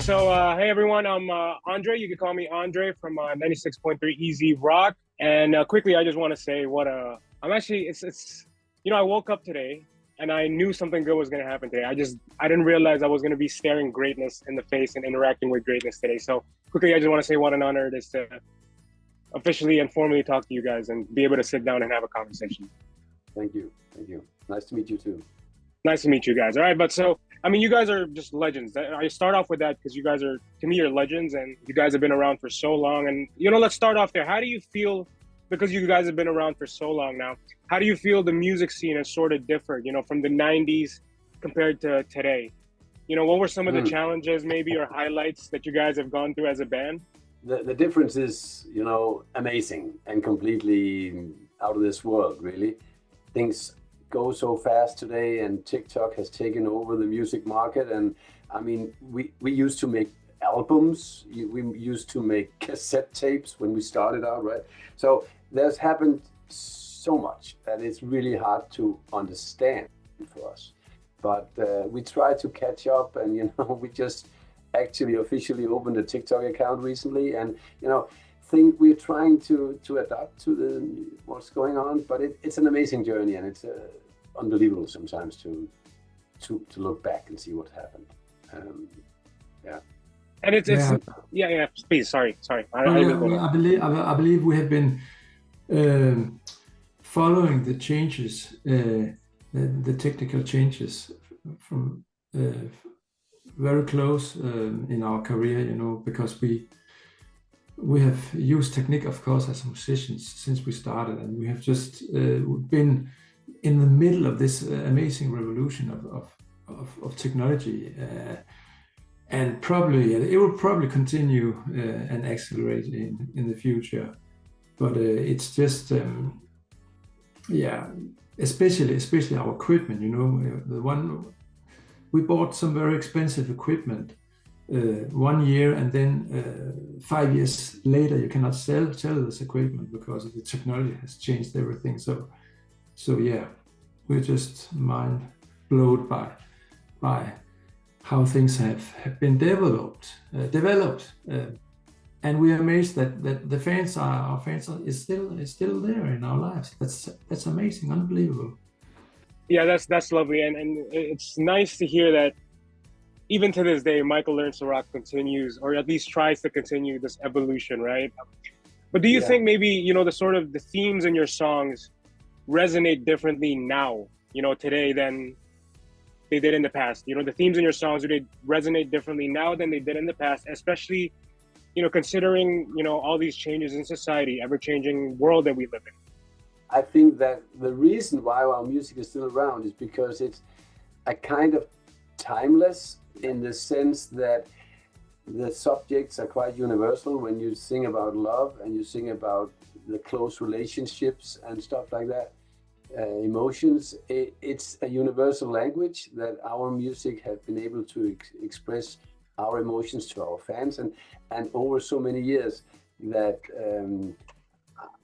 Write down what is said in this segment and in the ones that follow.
Hey everyone, I'm Andre. You can call me Andre from 96.3 Easy Rock. And quickly, I just want to say I'm actually, I woke up today and I knew something good was going to happen today. I didn't realize I was going to be staring greatness in the face and interacting with greatness today. So quickly, I just want to say what an honor it is to officially and formally talk to you guys and be able to sit down and have a conversation. Thank you. Thank you. Nice to meet you too. Nice to meet you guys. All right, you guys are just legends. I start off with that because you guys are, to me, you're legends, and you guys have been around for so long. And, let's start off there. How do you feel, because you guys have been around for so long now, how do you feel the music scene has sort of differed, from the 90s compared to today? What were some of the challenges maybe or highlights that you guys have gone through as a band? The difference is, amazing and completely out of this world, really. Things go so fast today, and TikTok has taken over the music market. And I mean, we used to make albums, we used to make cassette tapes when we started out, right? So there's happened so much that it's really hard to understand for us. But we try to catch up, and we just actually officially opened a TikTok account recently, and think we're trying to adapt to what's going on. But it's an amazing journey, and it's unbelievable sometimes to look back and see what happened. And it's please, sorry. I believe we have been following the changes, the technical changes from very close in our career, because we have used technique, of course, as musicians since we started, and we have just been in the middle of this amazing revolution of technology, and probably it will probably continue and accelerate in the future. But it's just especially our equipment. The one we bought some very expensive equipment 1 year, and then 5 years later you cannot sell this equipment because the technology has changed everything. So yeah, we're just mind blown by how things have been developed, and we are amazed that our fans is still there in our lives. That's amazing, unbelievable. Yeah, that's lovely, and it's nice to hear that even to this day, Michael Learns to Rock continues, or at least tries to continue this evolution, right? But do you think maybe the themes in your songs resonate differently now, today than they did in the past? The themes in your songs, do they resonate differently now than they did in the past, especially, considering, all these changes in society, ever-changing world that we live in? I think that the reason why our music is still around is because it's a kind of timeless, in the sense that the subjects are quite universal. When you sing about love and you sing about the close relationships and stuff like that, emotions, it's a universal language that our music has been able to express our emotions to our fans, and over so many years that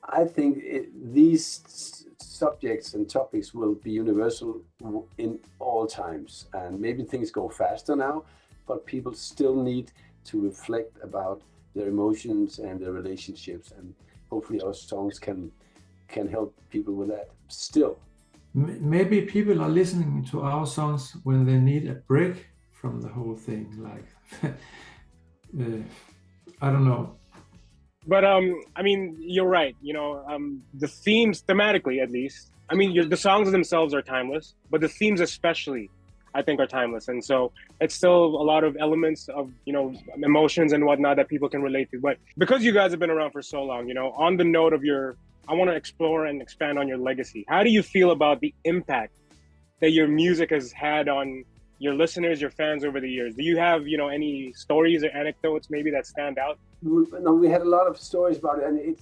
I think these subjects and topics will be universal in all times. And maybe things go faster now, but people still need to reflect about their emotions and their relationships, and hopefully our songs can help people with that still. Maybe people are listening to our songs when they need a break from the whole thing, like I don't know. But you're right. The themes, thematically at least, the songs themselves are timeless, but the themes especially, I think, are timeless. And so it's still a lot of elements of, emotions and whatnot that people can relate to. But because you guys have been around for so long, on the note of I want to explore and expand on your legacy. How do you feel about the impact that your music has had on your listeners, your fans over the years? Do you have, any stories or anecdotes maybe that stand out? No, we had a lot of stories about it, and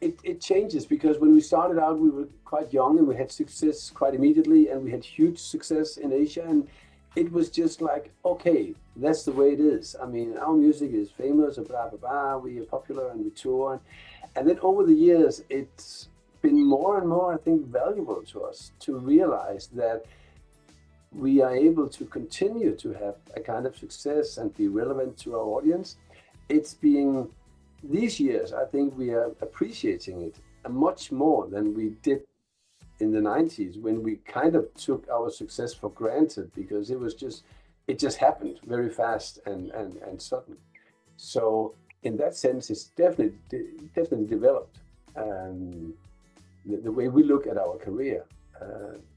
it changes, because when we started out, we were quite young and we had success quite immediately, and we had huge success in Asia, and it was just like, okay, that's the way it is. Our music is famous, blah, blah, blah, we are popular and we tour. And then over the years, it's been more and more, I think, valuable to us to realize that we are able to continue to have a kind of success and be relevant to our audience. It's being, these years, I think we are appreciating it much more than we did in the 90s, when we kind of took our success for granted, because it just happened very fast and sudden. So in that sense, it's definitely developed the way we look at our career,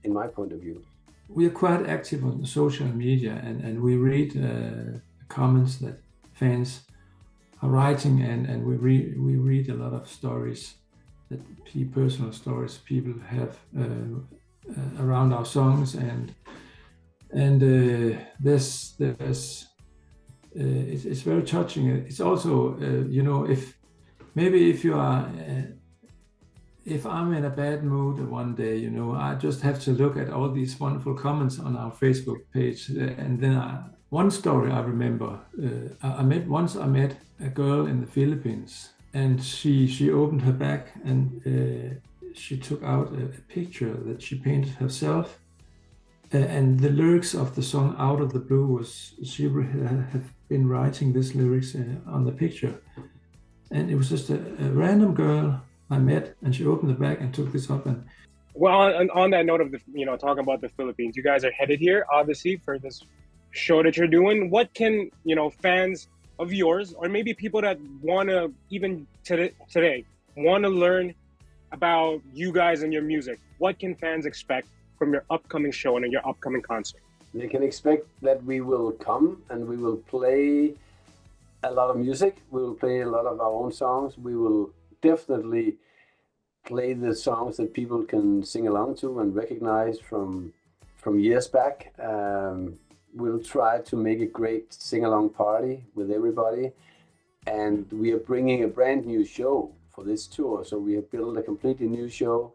in my point of view. We are quite active on social media, and we read comments that fans are writing, and we read a lot of stories, that personal stories people have around our songs, and there's it's very touching. It's also you know, if I'm in a bad mood one day, you know, I just have to look at all these wonderful comments on our Facebook page. And then one story I remember, I met a girl in the Philippines, and she opened her bag, and she took out a picture that she painted herself. And the lyrics of the song Out of the Blue was, she had been writing these lyrics on the picture. And it was just a random girl I met, and she opened the bag and took this up. And well, on that note of talking about the Philippines, you guys are headed here, obviously, for this show that you're doing. What can, fans of yours, or maybe people that want to, even today, want to learn about you guys and your music, what can fans expect from your upcoming show and your upcoming concert? They can expect that we will come and we will play a lot of music. We will play a lot of our own songs. We will definitely play the songs that people can sing along to and recognize from years back. We'll try to make a great sing-along party with everybody, and we are bringing a brand new show for this tour. So we have built a completely new show.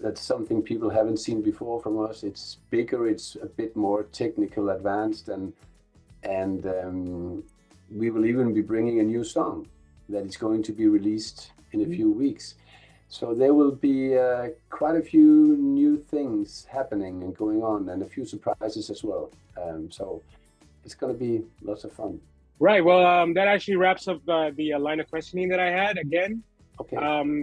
That's something people haven't seen before from us. It's bigger, it's a bit more technical, advanced, and we will even be bringing a new song that is going to be released in a few weeks. So there will be quite a few new things happening and going on, and a few surprises as well. So it's going to be lots of fun. Right. Well, that actually wraps up the line of questioning that I had again. Okay.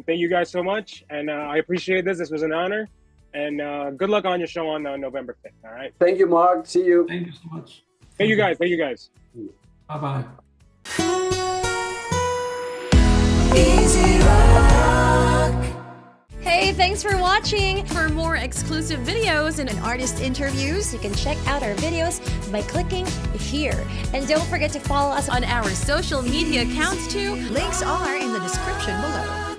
Thank you guys so much, and I appreciate this. This was an honor, and good luck on your show on November 5th. All right. Thank you, Mark. See you. thank you so much. Thank you guys. Thank you guys. Bye-bye. Easy Rock. Hey, thanks for watching! For more exclusive videos and artist interviews, You can check out our videos by clicking here. And don't forget to follow us on our social media accounts too. Links are in the description below.